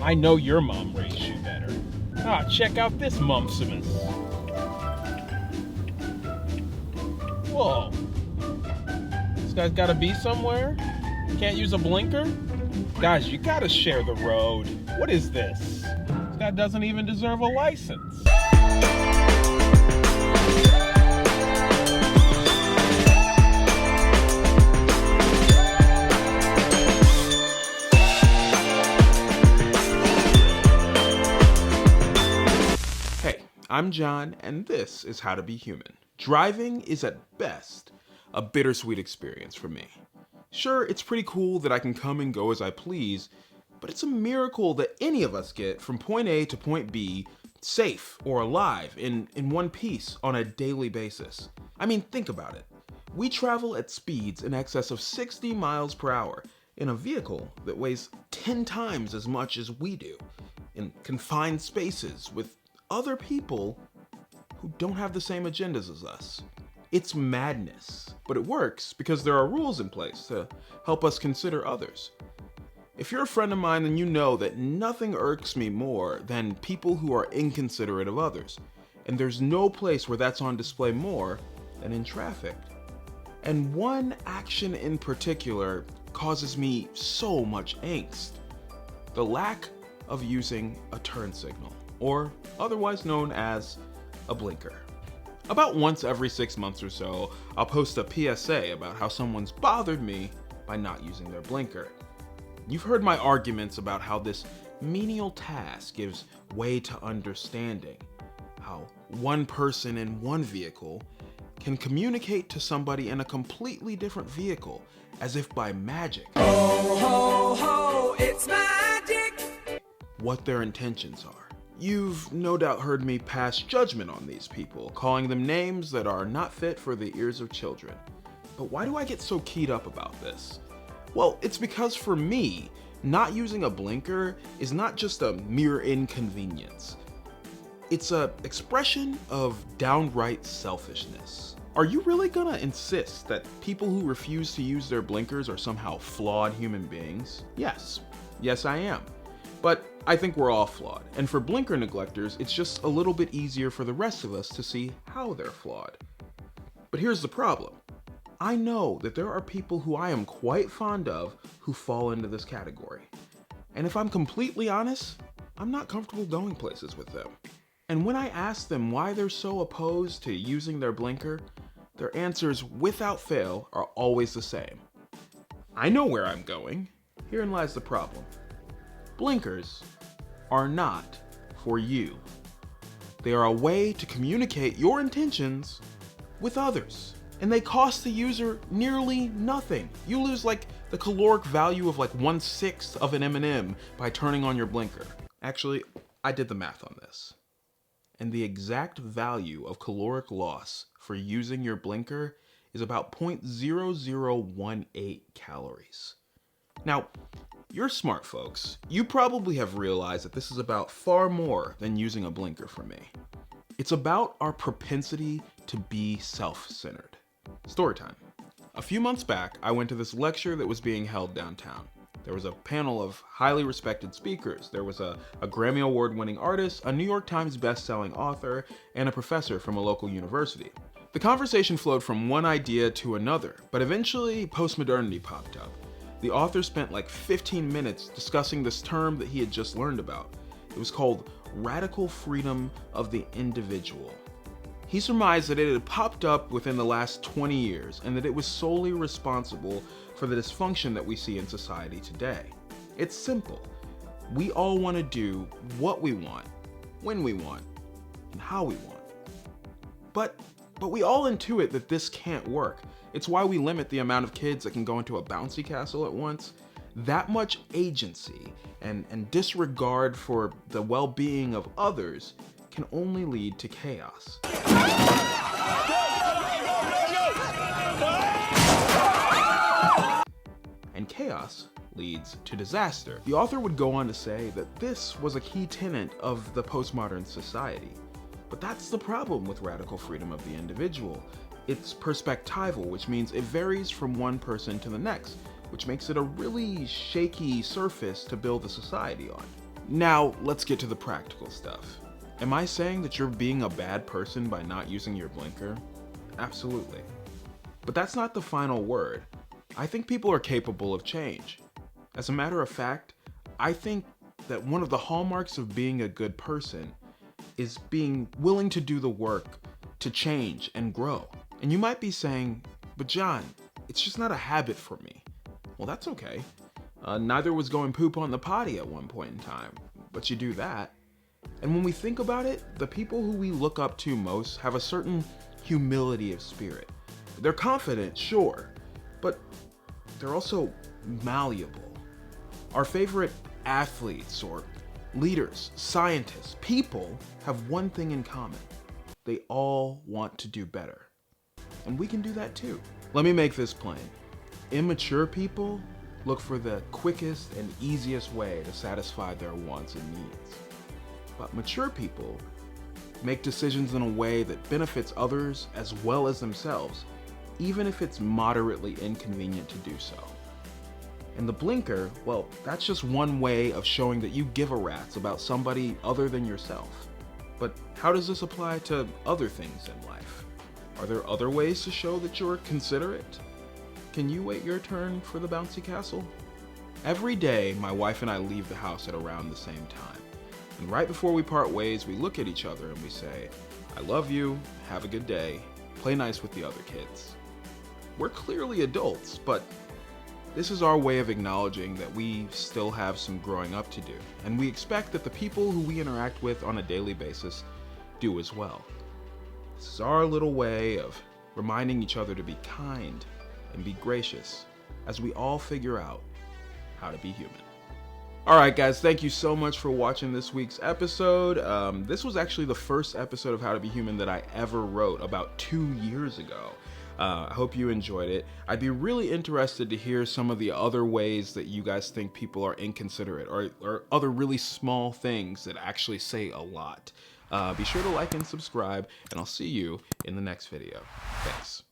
I know your mom raised you better. Check out this mumpsimus. Whoa. This guy's gotta be somewhere? Can't use a blinker? Guys, you gotta share the road. What is this? This guy doesn't even deserve a license. Hey, I'm John, and this is How to Be Human. Driving is at best a bittersweet experience for me. Sure, it's pretty cool that I can come and go as I please, but it's a miracle that any of us get from point A to point B safe or alive in one piece on a daily basis. I mean, think about it. We travel at speeds in excess of 60 miles per hour in a vehicle that weighs 10 times as much as we do, in confined spaces with other people who don't have the same agendas as us. It's madness, but it works because there are rules in place to help us consider others. If you're a friend of mine, then you know that nothing irks me more than people who are inconsiderate of others. And there's no place where that's on display more than in traffic. And one action in particular causes me so much angst: the lack of using a turn signal, or otherwise known as a blinker. About once every 6 months or so, I'll post a PSA about how someone's bothered me by not using their blinker. You've heard my arguments about how this menial task gives way to understanding, how one person in one vehicle can communicate to somebody in a completely different vehicle as if by magic. Ho, ho, ho, it's magic! What their intentions are. You've no doubt heard me pass judgment on these people, calling them names that are not fit for the ears of children. But why do I get so keyed up about this? Well, it's because for me, not using a blinker is not just a mere inconvenience. It's an expression of downright selfishness. Are you really gonna insist that people who refuse to use their blinkers are somehow flawed human beings? Yes, I am. But I think we're all flawed, and for blinker neglectors, it's just a little bit easier for the rest of us to see how they're flawed. But here's the problem. I know that there are people who I am quite fond of who fall into this category. And if I'm completely honest, I'm not comfortable going places with them. And when I ask them why they're so opposed to using their blinker, their answers without fail are always the same. I know where I'm going. Herein lies the problem. Blinkers are not for you. They are a way to communicate your intentions with others, and they cost the user nearly nothing. You lose like the caloric value of like 1/6 of an M&M by turning on your blinker. Actually, I did the math on this, and the exact value of caloric loss for using your blinker is about 0.0018 calories. Now, you're smart folks. You probably have realized that this is about far more than using a blinker for me. It's about our propensity to be self-centered. Story time. A few months back, I went to this lecture that was being held downtown. There was a panel of highly respected speakers. There was a Grammy Award-winning artist, a New York Times best-selling author, and a professor from a local university. The conversation flowed from one idea to another, but eventually postmodernity popped up. The author spent like 15 minutes discussing this term that he had just learned about. It was called radical freedom of the individual. He surmised that it had popped up within the last 20 years and that it was solely responsible for the dysfunction that we see in society today. It's simple. We all want to do what we want, when we want, and how we want. But we all intuit that this can't work. It's why we limit the amount of kids that can go into a bouncy castle at once. That much agency and disregard for the well-being of others can only lead to chaos. And chaos leads to disaster. The author would go on to say that this was a key tenet of the postmodern society. But that's the problem with radical freedom of the individual. It's perspectival, which means it varies from one person to the next, which makes it a really shaky surface to build a society on. Now, let's get to the practical stuff. Am I saying that you're being a bad person by not using your blinker? Absolutely. But that's not the final word. I think people are capable of change. As a matter of fact, I think that one of the hallmarks of being a good person is being willing to do the work to change and grow. And you might be saying, but John, it's just not a habit for me. Well, that's okay. Neither was going poop on the potty at one point in time, but you do that. And when we think about it, the people who we look up to most have a certain humility of spirit. They're confident, sure, but they're also malleable. Our favorite athletes or leaders, scientists, people have one thing in common. They all want to do better. And we can do that too. Let me make this plain. Immature people look for the quickest and easiest way to satisfy their wants and needs. But mature people make decisions in a way that benefits others as well as themselves, even if it's moderately inconvenient to do so. And the blinker, well, that's just one way of showing that you give a rat's about somebody other than yourself. But how does this apply to other things in life? Are there other ways to show that you're considerate? Can you wait your turn for the bouncy castle? Every day, my wife and I leave the house at around the same time. And right before we part ways, we look at each other and we say, I love you, have a good day, play nice with the other kids. We're clearly adults, but this is our way of acknowledging that we still have some growing up to do, and we expect that the people who we interact with on a daily basis do as well. This is our little way of reminding each other to be kind and be gracious as we all figure out how to be human. Alright guys, thank you so much for watching this week's episode. This was actually the first episode of How to Be Human that I ever wrote about 2 years ago. I hope you enjoyed it. I'd be really interested to hear some of the other ways that you guys think people are inconsiderate or other really small things that actually say a lot. Be sure to like and subscribe, and I'll see you in the next video. Thanks.